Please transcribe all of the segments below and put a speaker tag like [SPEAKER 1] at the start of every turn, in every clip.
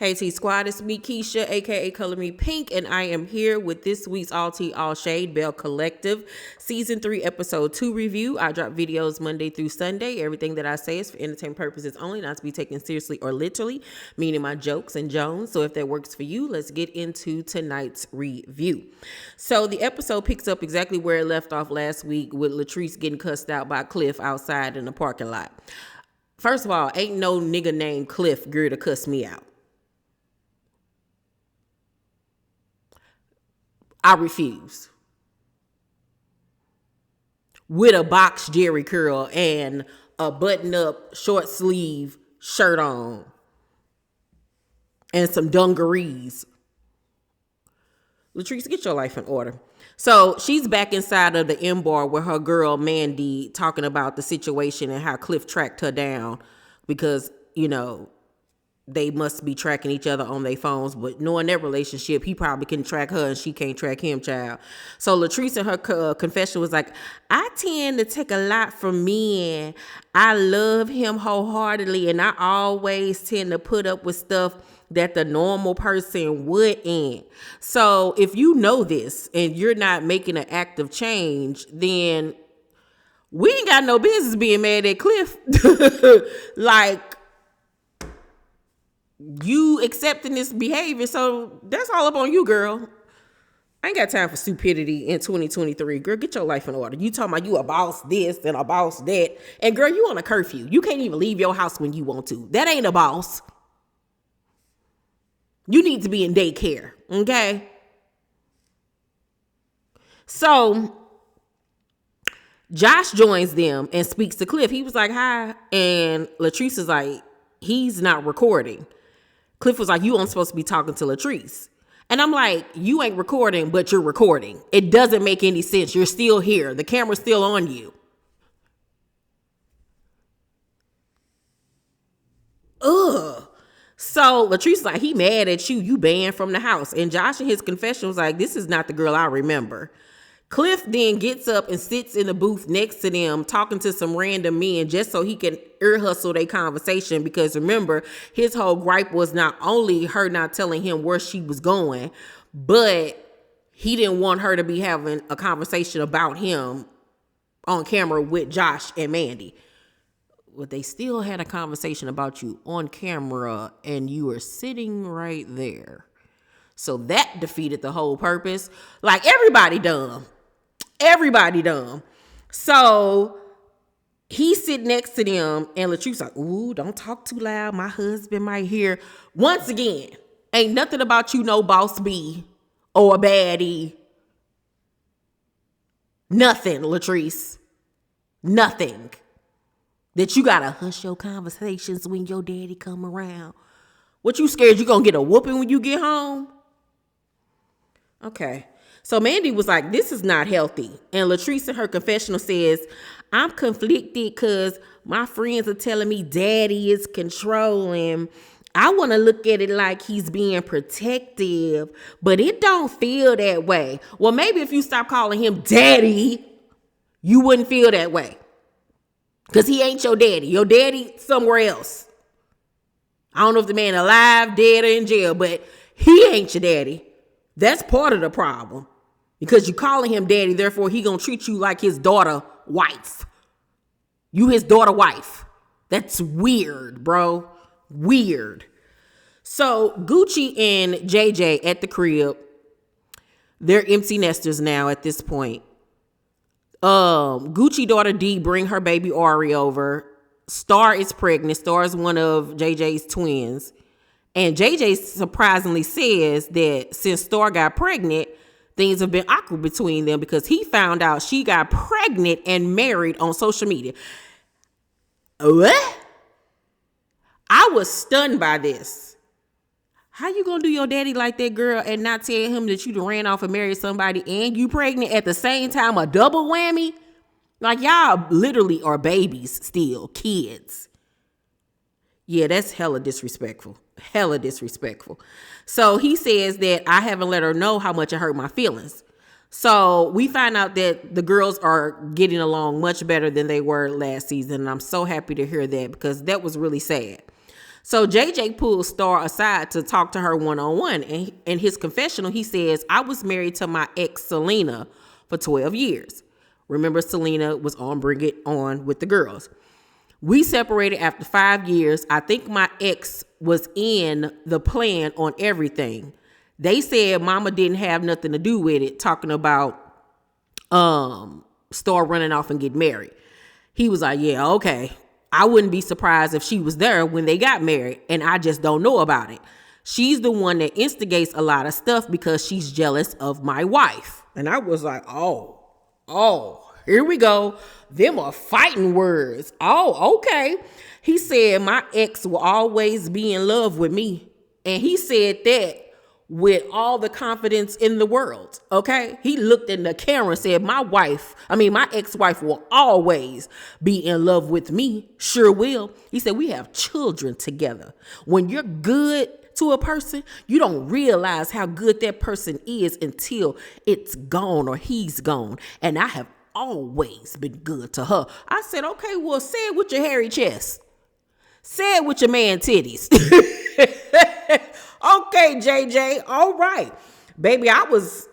[SPEAKER 1] Hey T Squad, it's me Keisha, aka Color Me Pynk, and I am here with this week's All Tea All Shade Belle Collective Season 3 Episode 2 review. I drop videos Monday through Sunday. Everything that I say is for entertainment purposes only, not to be taken seriously or literally, meaning my jokes and jones. So if that works for you, let's get into tonight's review. So the episode picks up exactly where it left off last week with Latrice getting cussed out by Cliff outside in the parking lot. First of all, ain't no nigga named Cliff girl to cuss me out. I refuse. With a box jerry curl and a button-up short sleeve shirt on and some dungarees. Latrice, get your life in order. So she's back inside of the M bar with her girl Mandy talking about the situation and how Cliff tracked her down because, you know, they must be tracking each other on their phones, but knowing their relationship, he probably can track her and she can't track him, child. So Latrice in her confession was like, I tend to take a lot from men. I love him wholeheartedly, and I always tend to put up with stuff that the normal person wouldn't. So if you know this and you're not making an active change, then we ain't got no business being mad at Cliff. Like, you accepting this behavior, so that's all up on you, girl. I ain't got time for stupidity in 2023. Girl, get your life in order. You talking about you a boss this and a boss that. And girl, you on a curfew. You can't even leave your house when you want to. That ain't a boss. You need to be in daycare, okay? So Josh joins them and speaks to Cliff. He was like, hi. And Latrice is like, he's not recording. Cliff was like, you aren't supposed to be talking to Latrice. And I'm like, you ain't recording, but you're recording. It doesn't make any sense. You're still here. The camera's still on you. Ugh. So Latrice's like, he mad at you. You banned from the house. And Josh in his confession was like, this is not the girl I remember. Cliff then gets up and sits in the booth next to them talking to some random men just so he can ear hustle their conversation, because remember, his whole gripe was not only her not telling him where she was going, but he didn't want her to be having a conversation about him on camera with Josh and Mandy. But they still had a conversation about you on camera and you were sitting right there. So that defeated the whole purpose. Like, everybody dumb. Everybody dumb. So he sit next to them and Latrice like, ooh, don't talk too loud. My husband might hear. Once again, ain't nothing about you no boss B or a baddie. Nothing, Latrice. Nothing. That you gotta hush your conversations when your daddy come around. What, you scared you gonna get a whooping when you get home? Okay. So Mandy was like, this is not healthy. And Latrice in her confessional says, I'm conflicted because my friends are telling me daddy is controlling. I want to look at it like he's being protective, but it don't feel that way. Well, maybe if you stop calling him daddy, you wouldn't feel that way. Because he ain't your daddy. Your daddy somewhere else. I don't know if the man alive, dead, or in jail, but he ain't your daddy. That's part of the problem. Because you calling him daddy, therefore he gonna treat you like his daughter wife. You his daughter wife. That's weird, bro. Weird. So Gucci and JJ at the crib. They're empty nesters now at this point. Gucci daughter D bring her baby Ari over. Star is pregnant. Star is one of JJ's twins. And JJ surprisingly says that since Star got pregnant, things have been awkward between them because he found out she got pregnant and married on social media. What? I was stunned by this. How you gonna do your daddy like that, girl, and not tell him that you done ran off and married somebody and you pregnant at the same time? A double whammy? Like, y'all literally are babies still, kids. Yeah, that's hella disrespectful. Hella disrespectful. So he says that I haven't let her know how much it hurt my feelings. So we find out that the girls are getting along much better than they were last season. And I'm so happy to hear that because that was really sad. So JJ pulls Star aside to talk to her one-on-one. And in his confessional, he says, I was married to my ex, Selena, for 12 years. Remember, Selena was on Bring It On with the girls. We separated after 5 years. I think my ex was in the plan on everything. They said mama didn't have nothing to do with it, talking about Star running off and get married. He was like, yeah, okay. I wouldn't be surprised if she was there when they got married, and I just don't know about it. She's the one that instigates a lot of stuff because she's jealous of my wife. And I was like, oh, here we go. Them are fighting words. Oh, okay. He said my ex will always be in love with me. And he said that with all the confidence in the world, okay? He looked in the camera and said, my ex-wife will always be in love with me. Sure will. He said, we have children together. When you're good to a person, you don't realize how good that person is until it's gone or he's gone. And I have always been good to her. I said, okay, well, say it with your hairy chest. Say it with your man titties. Okay, JJ. All right. Baby, I was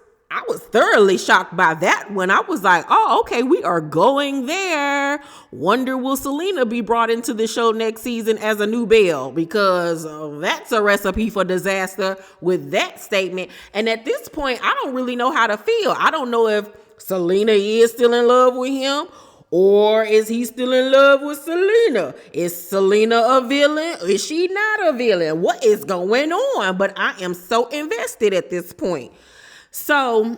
[SPEAKER 1] thoroughly shocked by that one. I was like, oh, okay, we are going there. Wonder will Selena be brought into the show next season as a new Belle? Because that's a recipe for disaster with that statement. And at this point, I don't really know how to feel. I don't know if Selena is still in love with him, or is he still in love with Selena? Is Selena a villain? Is she not a villain? What is going on? But I am so invested at this point. So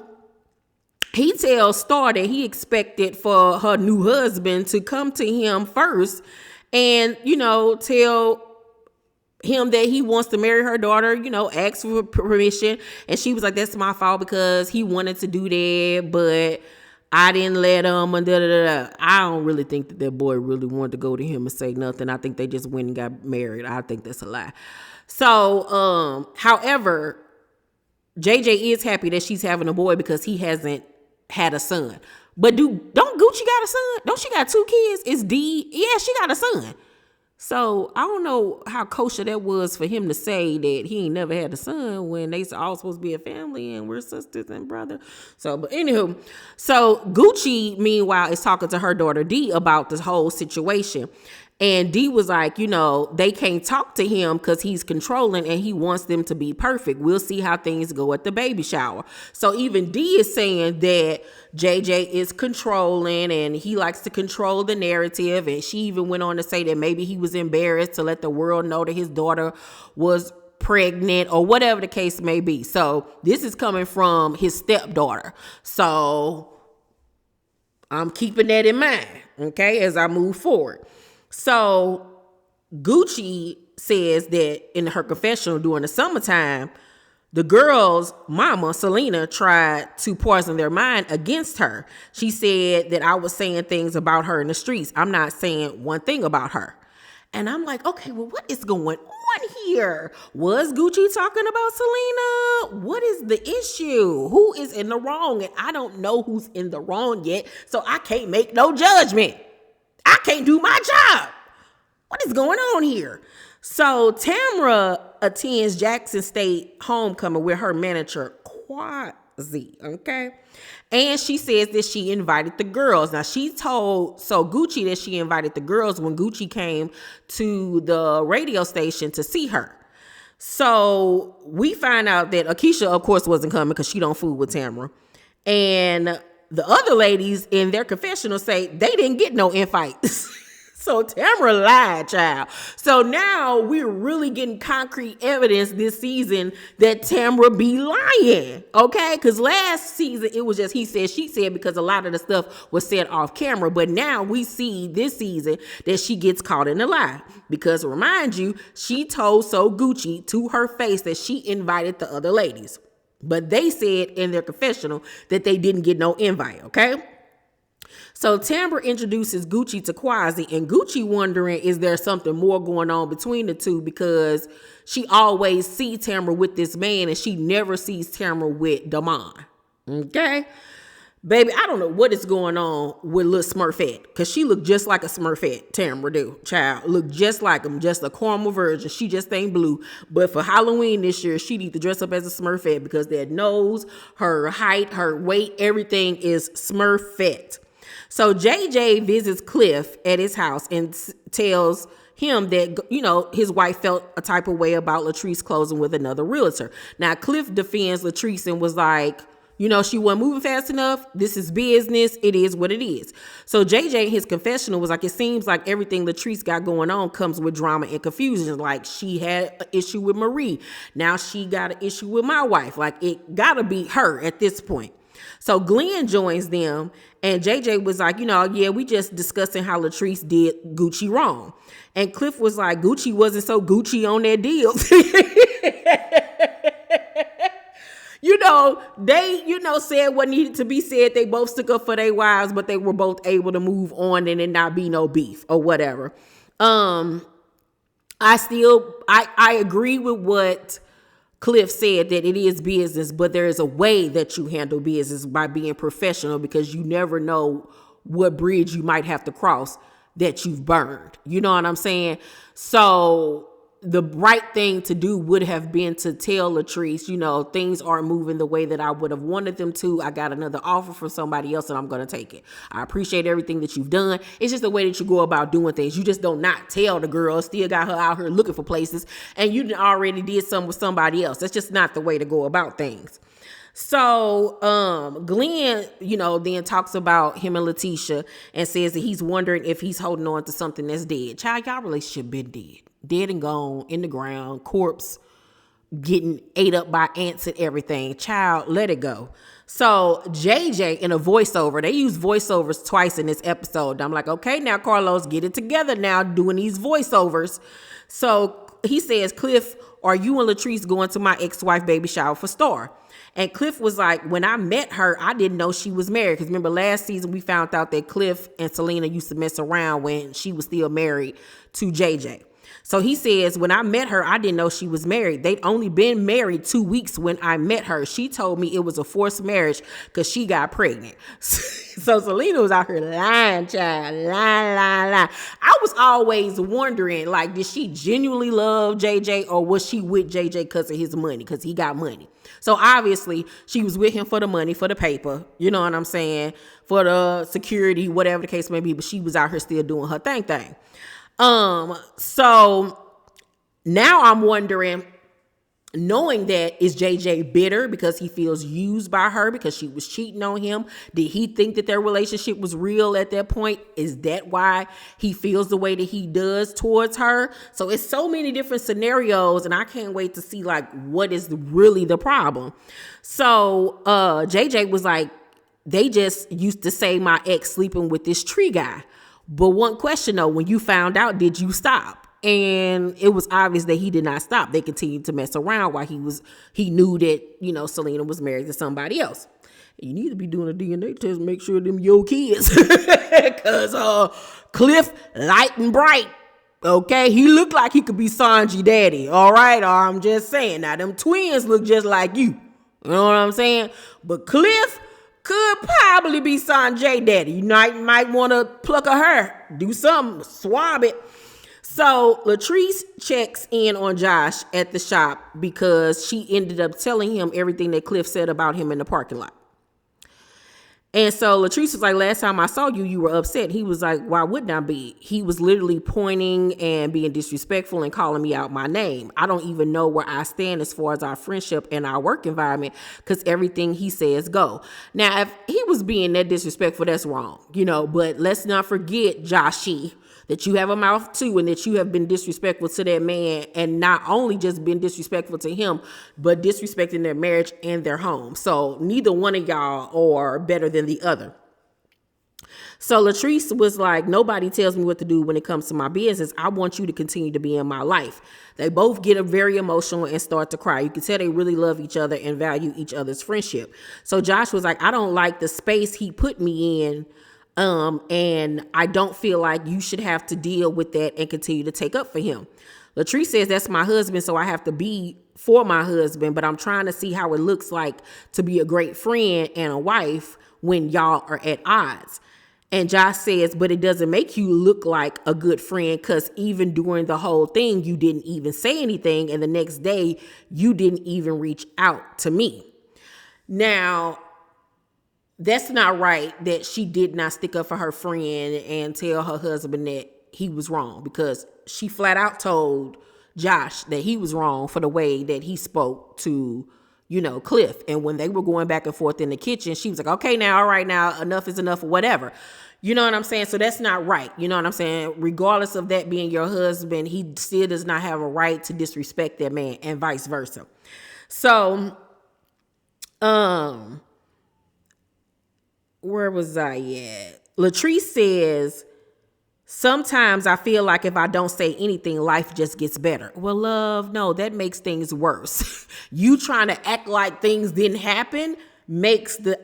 [SPEAKER 1] he tells Star that he expected for her new husband to come to him first and, tell him that he wants to marry her daughter, ask for permission. And she was like, that's my fault because he wanted to do that, but I didn't let him, and I don't really think that boy really wanted to go to him and say nothing. I think they just went and got married. I think that's a lie. So, however, JJ is happy that she's having a boy because he hasn't had a son. But don't Gucci got a son? Don't she got 2 kids? It's D. Yeah, she got a son. So I don't know how kosher that was for him to say that he ain't never had a son when they all supposed to be a family and we're sisters and brother. So, but anywho, so Gucci, meanwhile, is talking to her daughter D about this whole situation. And D was like, they can't talk to him because he's controlling and he wants them to be perfect. We'll see how things go at the baby shower. So even D is saying that JJ is controlling and he likes to control the narrative. And she even went on to say that maybe he was embarrassed to let the world know that his daughter was pregnant or whatever the case may be. So this is coming from his stepdaughter. So I'm keeping that in mind, okay, as I move forward. So Gucci says that in her confessional during the summertime, the girl's mama, Selena, tried to poison their mind against her. She said that I was saying things about her in the streets. I'm not saying one thing about her. And I'm like, okay, well, what is going on here? Was Gucci talking about Selena? What is the issue? Who is in the wrong? And I don't know who's in the wrong yet, so I can't make no judgment. I can't do my job. What is going on here? So Tamra attends Jackson State homecoming with her manager, Quasi, okay? And she says that she invited the girls. Now, she told Gucci that she invited the girls when Gucci came to the radio station to see her. So we find out that Akeisha, of course, wasn't coming because she don't fool with Tamra. And the other ladies in their confessional say they didn't get no invites. So Tamra lied, child. So now we're really getting concrete evidence this season that Tamra be lying, okay? Because last season it was just he said, she said, because a lot of the stuff was said off camera. But now we see this season that she gets caught in a lie. Because remind you, she told Gucci to her face that she invited the other ladies. But they said in their confessional that they didn't get no invite, okay? So Tamra introduces Gucci to Quasi, and Gucci wondering, is there something more going on between the two? Because she always sees Tamra with this man, and she never sees Tamra with Damon, okay? Baby, I don't know what is going on with little Smurfette, because she looked just like a Smurfette. Tamara do, child. Looked just like him, just a caramel version. She just ain't blue. But for Halloween this year, she need to dress up as a Smurfette, because that nose, her height, her weight, everything is Smurfette. So JJ visits Cliff at his house and tells him that, his wife felt a type of way about Latrice closing with another realtor. Now, Cliff defends Latrice and was like, she wasn't moving fast enough. This is business. It is what it is. So JJ in his confessional was like, it seems like everything Latrice got going on comes with drama and confusion. Like, she had an issue with Marie. Now she got an issue with my wife. Like, it gotta be her at this point. So Glenn joins them, and JJ was like, yeah, we just discussing how Latrice did Gucci wrong. And Cliff was like, Gucci wasn't so Gucci on their deals. They, said what needed to be said. They both stuck up for their wives, but they were both able to move on and it not be no beef or whatever. I agree with what Cliff said, that it is business, but there is a way that you handle business by being professional, because you never know what bridge you might have to cross that you've burned. You know what I'm saying? So the right thing to do would have been to tell Latrice, things aren't moving the way that I would have wanted them to. I got another offer from somebody else and I'm going to take it. I appreciate everything that you've done. It's just the way that you go about doing things. You just don't not tell the girl, still got her out here looking for places, and you already did something with somebody else. That's just not the way to go about things. So Glenn, then talks about him and Letitia and says that he's wondering if he's holding on to something that's dead. Child, y'all relationship been dead and gone, in the ground, corpse, getting ate up by ants and everything. Child, let it go. So JJ in a voiceover, they use voiceovers twice in this episode. I'm like, okay, now Carlos, get it together now, doing these voiceovers. So he says, Cliff, are you and Latrice going to my ex-wife baby shower for Star? And Cliff was like, when I met her, I didn't know she was married. Because remember, last season we found out that Cliff and Selena used to mess around when she was still married to JJ. So he says, when I met her, I didn't know she was married. They'd only been married 2 weeks when I met her. She told me it was a forced marriage because she got pregnant. So Selena was out here lying, child, lying. I was always wondering, like, did she genuinely love JJ, or was she with JJ because of his money, because he got money? So obviously she was with him for the money, for the paper, you know what I'm saying, for the security, whatever the case may be, but she was out here still doing her thing. So now I'm wondering, knowing that, is JJ bitter because he feels used by her because she was cheating on him? Did he think that their relationship was real at that point? Is that why he feels the way that he does towards her? So it's so many different scenarios, and I can't wait to see like what is really the problem. So JJ was like, they just used to say my ex sleeping with this tree guy. But one question though, when you found out, did you stop? And it was obvious that he did not stop. They continued to mess around while he knew that, Selena was married to somebody else. You need to be doing a DNA test, make sure them your kids. Cause Cliff, light and bright. Okay, he looked like he could be Sanji daddy. All right, or I'm just saying. Now them twins look just like you. You know what I'm saying? But Cliff could probably be Sanjay daddy. You might want to pluck a hair, do something, swab it. So Latrice checks in on Josh at the shop because she ended up telling him everything that Cliff said about him in the parking lot. And so Latrice was like, last time I saw you, you were upset. He was like, why wouldn't I be? He was literally pointing and being disrespectful and calling me out my name. I don't even know where I stand as far as our friendship and our work environment, because everything he says go. Now, if he was being that disrespectful, that's wrong, but let's not forget, Joshy, that you have a mouth too, and that you have been disrespectful to that man, and not only just been disrespectful to him, but disrespecting their marriage and their home. So neither one of y'all are better than the other. So Latrice was like, nobody tells me what to do when it comes to my business. I want you to continue to be in my life. They both get very emotional and start to cry. You can tell they really love each other and value each other's friendship. So Josh was like, I don't like the space he put me in. And I don't feel like you should have to deal with that and continue to take up for him. Latrice says, that's my husband, so I have to be for my husband, but I'm trying to see how it looks like to be a great friend and a wife when y'all are at odds. And Josh says, but it doesn't make you look like a good friend, because even during the whole thing, you didn't even say anything. And the next day, you didn't even reach out to me. Now, that's not right that she did not stick up for her friend and tell her husband that he was wrong, because she flat out told Josh that he was wrong for the way that he spoke to, Cliff. And when they were going back and forth in the kitchen, she was like, okay, now, all right, now, enough is enough or whatever. You know what I'm saying? So that's not right. You know what I'm saying? Regardless of that being your husband, he still does not have a right to disrespect that man, and vice versa. So, where was I at? Latrice says, sometimes I feel like if I don't say anything, life just gets better. Well, love, no, that makes things worse. You trying to act like things didn't happen makes the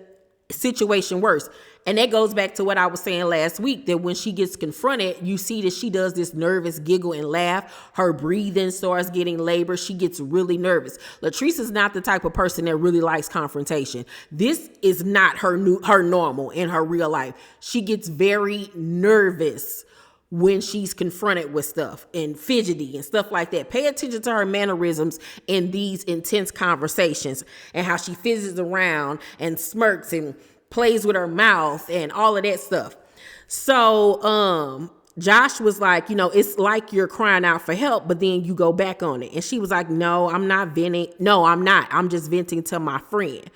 [SPEAKER 1] situation worse. And that goes back to what I was saying last week, that when she gets confronted, you see that she does this nervous giggle and laugh. Her breathing starts getting labored. She gets really nervous. Latrice is not the type of person that really likes confrontation. This is not her normal in her real life. She gets very nervous when she's confronted with stuff and fidgety and stuff like that. Pay attention to her mannerisms in these intense conversations and how she fizzes around and smirks and plays with her mouth and all of that stuff. So, Josh was like, it's like you're crying out for help, but then you go back on it. And she was like, no, I'm not venting. No, I'm not. I'm just venting to my friend.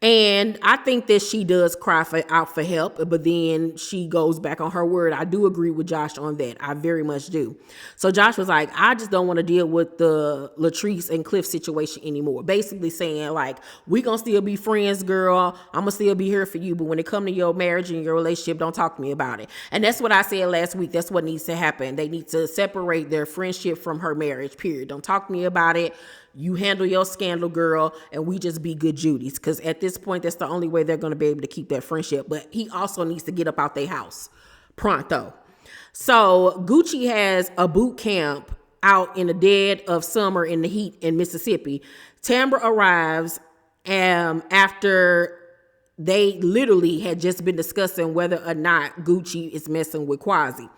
[SPEAKER 1] And I think that she does cry out for help, but then she goes back on her word. I do agree with Josh on that. I very much do. So Josh was like, I just don't want to deal with the Latrice and Cliff situation anymore. Basically saying, like, we gonna still be friends, girl. I'm gonna still be here for you. But when it come to your marriage and your relationship, don't talk to me about it. And that's what I said last week. That's what needs to happen. They need to separate their friendship from her marriage, period. Don't talk to me about it. You handle your scandal, girl, and we just be good Judies. Because at this point, that's the only way they're going to be able to keep that friendship. But he also needs to get up out their house pronto. So Gucci has a boot camp out in the dead of summer in the heat in Mississippi. Tambra arrives after they literally had just been discussing whether or not Gucci is messing with Quasi.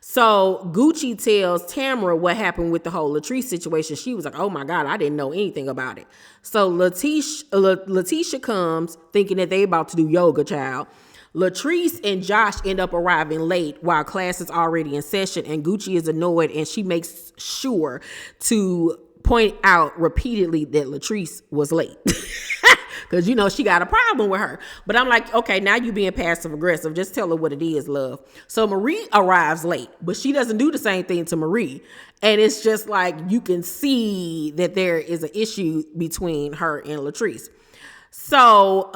[SPEAKER 1] So Gucci tells Tamara what happened with the whole Latrice situation. She was like, oh my God, I didn't know anything about it. So Letitia comes thinking that they about to do yoga, child. Latrice and Josh end up arriving late while class is already in session, and Gucci is annoyed, and she makes sure to point out repeatedly that Latrice was late. Because, she got a problem with her. But I'm like, okay, now you being passive aggressive. Just tell her what it is, love. So Marie arrives late, but she doesn't do the same thing to Marie. And it's just like, you can see that there is an issue between her and Latrice. So,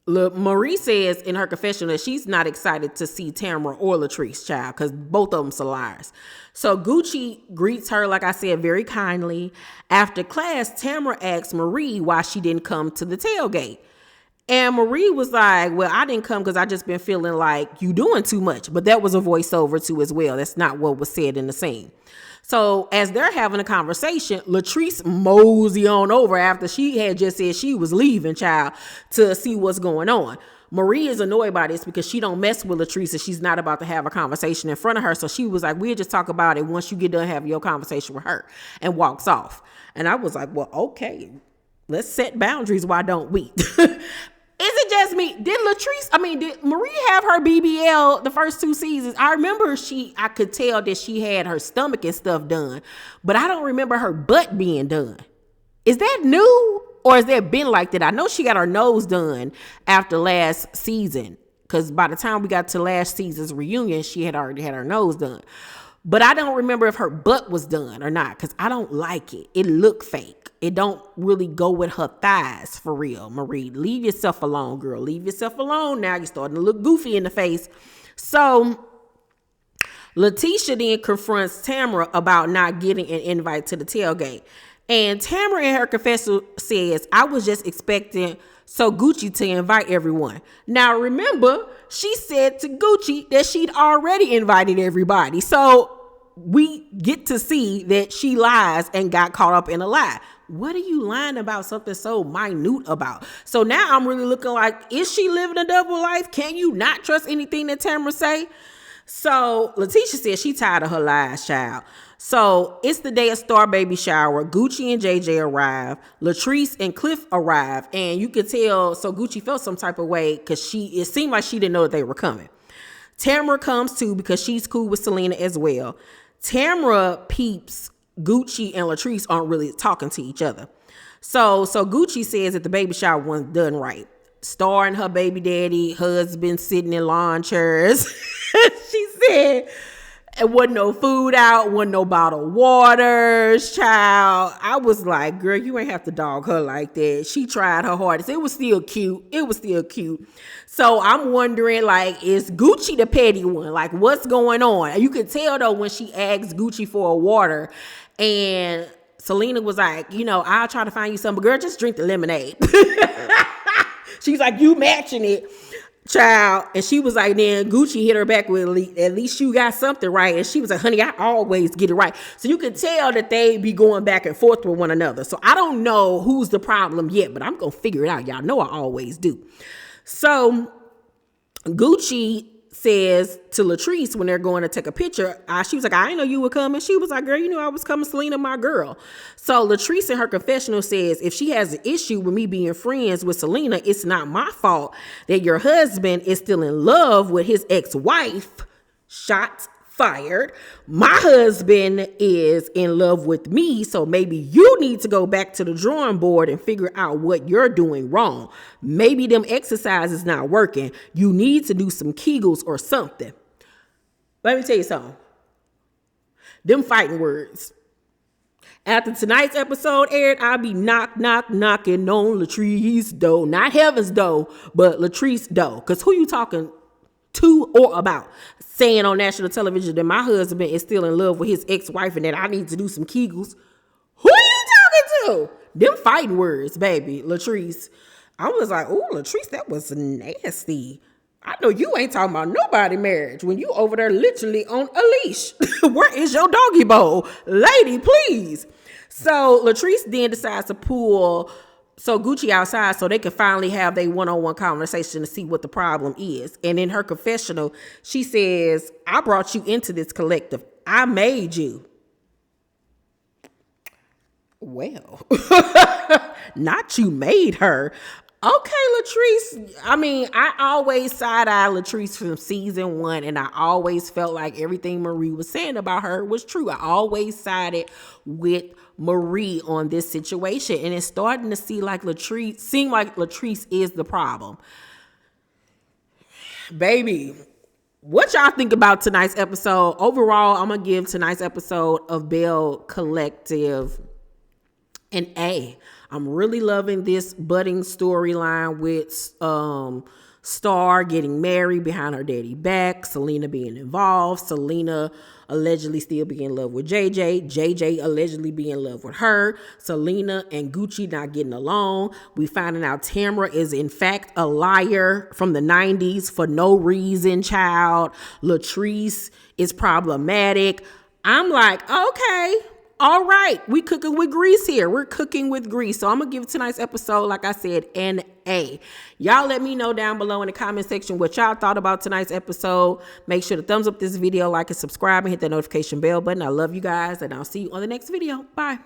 [SPEAKER 1] Marie says in her confession that she's not excited to see Tamara or Latrice, child, because both of them are liars. So Gucci greets her, like I said, very kindly. After class, Tamara asks Marie why she didn't come to the tailgate. And Marie was like, well, I didn't come because I just been feeling like you doing too much. But that was a voiceover too as well. That's not what was said in the scene. So as they're having a conversation, Latrice mosey on over after she had just said she was leaving, child, to see what's going on. Marie is annoyed by this because she don't mess with Latrice and she's not about to have a conversation in front of her. So she was like, we'll just talk about it once you get done having your conversation with her, and walks off. And I was like, well, okay, let's set boundaries. Why don't we? Is it just me? Did Marie have her BBL the first 2 seasons? I remember I could tell that she had her stomach and stuff done, but I don't remember her butt being done. Is that new? Or has that been like that? I know she got her nose done after last season, because by the time we got to last season's reunion, she had already had her nose done. But I don't remember if her butt was done or not, because I don't like it. It looked fake. It don't really go with her thighs for real, Marie. Leave yourself alone, girl. Leave yourself alone. Now you're starting to look goofy in the face. So Letitia then confronts Tamara about not getting an invite to the tailgate. And Tamara in her confession says, I was just expecting Gucci to invite everyone. Now remember, she said to Gucci that she'd already invited everybody. So we get to see that she lies and got caught up in a lie. What are you lying about something so minute about? So now I'm really looking like, is she living a double life? Can you not trust anything that Tamara say? So Letitia said she tired of her lies, child. So it's the day of Star baby shower. Gucci and JJ arrive. Latrice and Cliff arrive. And you could tell, so Gucci felt some type of way because it seemed like she didn't know that they were coming. Tamara comes too because she's cool with Selena as well. Tamara peeps Gucci and Latrice aren't really talking to each other. So Gucci says that the baby shower wasn't done right. Star and her baby daddy husband sitting in lawn chairs. She said it wasn't no food out, wasn't no bottled waters, child. I was like, girl, you ain't have to dog her like that. She tried her hardest. It was still cute. So I'm wondering, like, is Gucci the petty one? Like, what's going on? You could tell, though, when she asked Gucci for a water, and Selena was like, I'll try to find you some, but girl, just drink the lemonade. She's like, you matching it, child. And she was like, then Gucci hit her back with, at least you got something right. And she was like, honey, I always get it right. So you could tell that they be going back and forth with one another. So I don't know who's the problem yet, but I'm going to figure it out. Y'all know I always do. So Gucci says to Latrice when they're going to take a picture, she was like, I didn't know you were coming. She was like, girl, you knew I was coming, Selena, my girl. So Latrice in her confessional says, if she has an issue with me being friends with Selena, it's not my fault that your husband is still in love with his ex-wife. Shots fired. My husband is in love with me, so maybe you need to go back to the drawing board and figure out what you're doing wrong. Maybe them exercises not working. You need to do some Kegels or something. Let me tell you something. Them fighting words. After tonight's episode aired, I'll be knocking on Latrice's door. Not Heaven's door, but Latrice's door. Because who you talking to or about? Saying on national television that my husband is still in love with his ex-wife and that I need to do some Kegels. Who are you talking to? Them fighting words, baby. Latrice. I was like, oh, Latrice, that was nasty. I know you ain't talking about nobody marriage when you over there literally on a leash. Where is your doggy bowl? Lady, please. So Latrice then decides to pull Gucci outside so they can finally have their one-on-one conversation to see what the problem is. And in her confessional, she says, I brought you into this collective. I made you. Well, not you made her. Okay, Latrice. I mean, I always side-eye Latrice from season 1, and I always felt like everything Marie was saying about her was true. I always sided with Marie on this situation, and it's starting to seem like Latrice is the problem. Baby, what y'all think about tonight's episode? Overall, I'm going to give tonight's episode of Belle Collective an A. I'm really loving this budding storyline with Star getting married behind her daddy back, Selena being involved, Selena allegedly still being in love with JJ allegedly being in love with her, Selena and Gucci not getting along. We finding out Tamara is in fact a liar from the 90s for no reason, child. Latrice is problematic. I'm like, okay. All right, we cooking with grease here. We're cooking with grease. So I'm going to give tonight's episode, like I said, an A. Y'all let me know down below in the comment section what y'all thought about tonight's episode. Make sure to thumbs up this video, like and subscribe, and hit that notification bell button. I love you guys, and I'll see you on the next video. Bye.